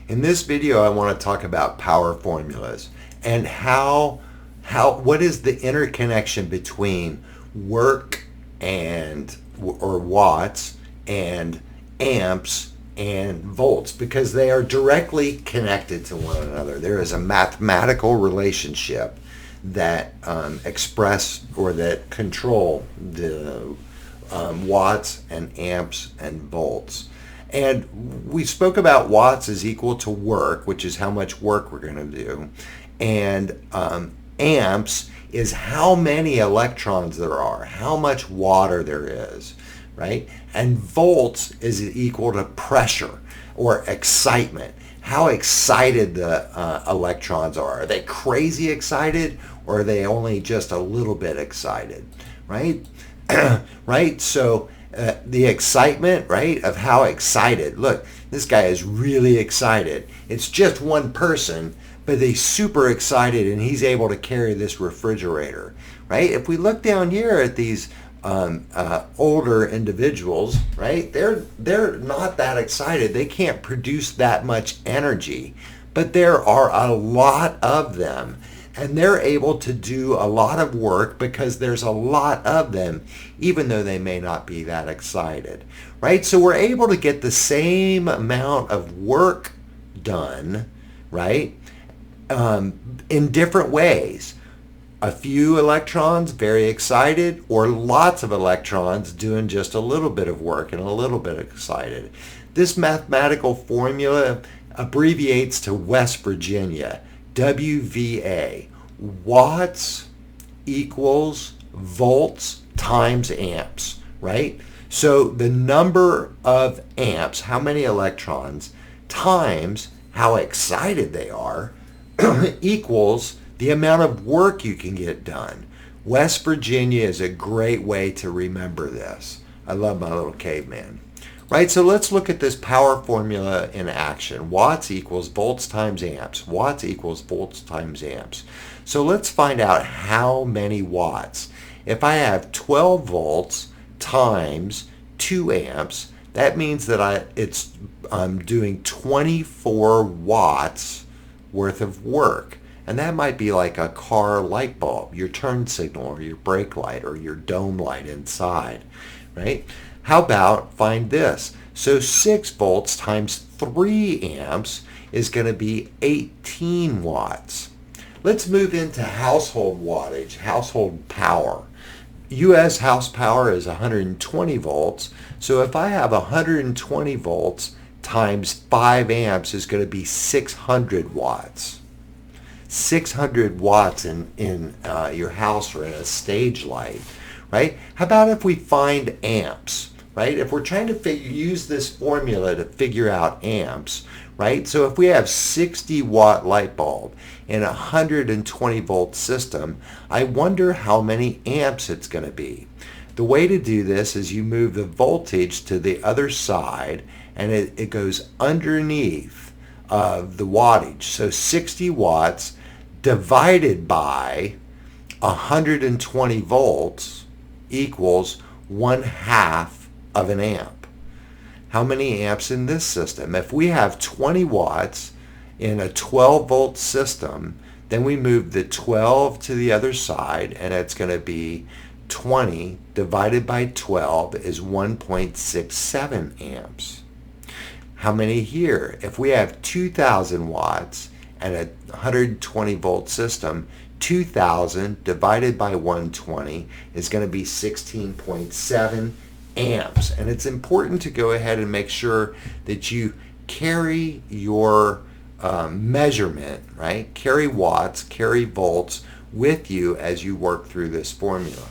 In this video, I want to talk about power formulas and what is the interconnection between work or watts and amps and volts, because they are directly connected to one another. There is a mathematical relationship that express or that control the watts and amps and volts. And we spoke about watts is equal to work, which is how much work we're going to do. And amps is how many electrons there are, how much water there is, right? And volts is equal to pressure or excitement, how excited the electrons are. Are they crazy excited, or are they only just a little bit excited, right? Right? So the excitement, right, of how excited. Look, this guy is really excited. It's just one person, but he's super excited, and he's able to carry this refrigerator, right? If we look down here at these older individuals, right, they're not that excited. They can't produce that much energy, but there are a lot of them. And they're able to do a lot of work because there's a lot of them, even though they may not be that excited, right? So we're able to get the same amount of work done, right, in different ways. A few electrons very excited, or lots of electrons doing just a little bit of work and a little bit excited. This mathematical formula abbreviates to West Virginia. WVA, watts equals volts times amps, right? So the number of amps, how many electrons, times how excited they are, equals the amount of work you can get done. West Virginia is a great way to remember this. I love my little caveman. Right, so let's look at this power formula in action. Watts equals volts times amps. Watts equals volts times amps. So let's find out how many watts. If I have 12 volts times 2 amps, that means that I'm doing 24 watts worth of work. And that might be like a car light bulb, your turn signal, or your brake light, or your dome light inside, right? How about find this? So 6 volts times 3 amps is going to be 18 watts. Let's move into household wattage, household power. U.S. house power is 120 volts. So if I have 120 volts times 5 amps is going to be 600 watts. 600 watts in your house or in a stage light, right? How about if we find amps? Right? If we're trying to use this formula to figure out amps, right? So if we have 60 watt light bulb in a 120 volt system, I wonder how many amps it's going to be. The way to do this is you move the voltage to the other side, and it goes underneath of the wattage. So 60 watts divided by 120 volts equals 1/2 of an amp. How many amps in this system? If we have 20 watts in a 12 volt system, then we move the 12 to the other side, and it's going to be 20 divided by 12 is 1.67 amps. How many here? If we have 2,000 watts and a 120 volt system, 2,000 divided by 120 is going to be 16.7 amps. And it's important to go ahead and make sure that you carry your measurement, right? Carry watts, carry volts with you as you work through this formula.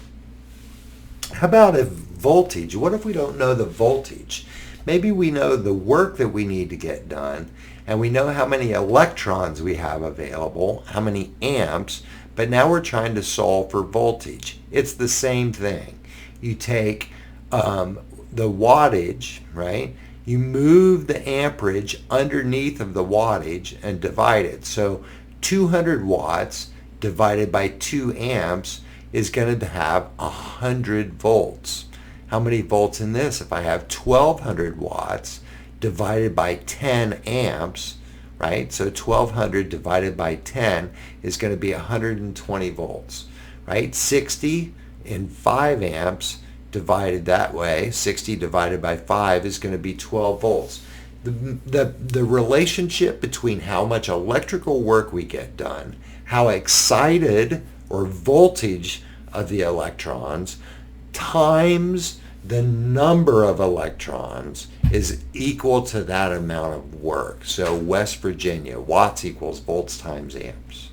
How about if voltage? What if we don't know the voltage? Maybe we know the work that we need to get done, and we know how many electrons we have available, how many amps, but now we're trying to solve for voltage. It's the same thing. You take the wattage, right? You move the amperage underneath of the wattage and divide it. So 200 watts divided by 2 amps is going to have 100 volts. How many volts in this? If I have 1200 watts divided by 10 amps, right? So 1200 divided by 10 is going to be 120 volts, right? 60 in 5 amps divided that way, 60 divided by 5 is going to be 12 volts. The relationship between how much electrical work we get done, how excited or voltage of the electrons, times the number of electrons is equal to that amount of work. So West Virginia, watts equals volts times amps.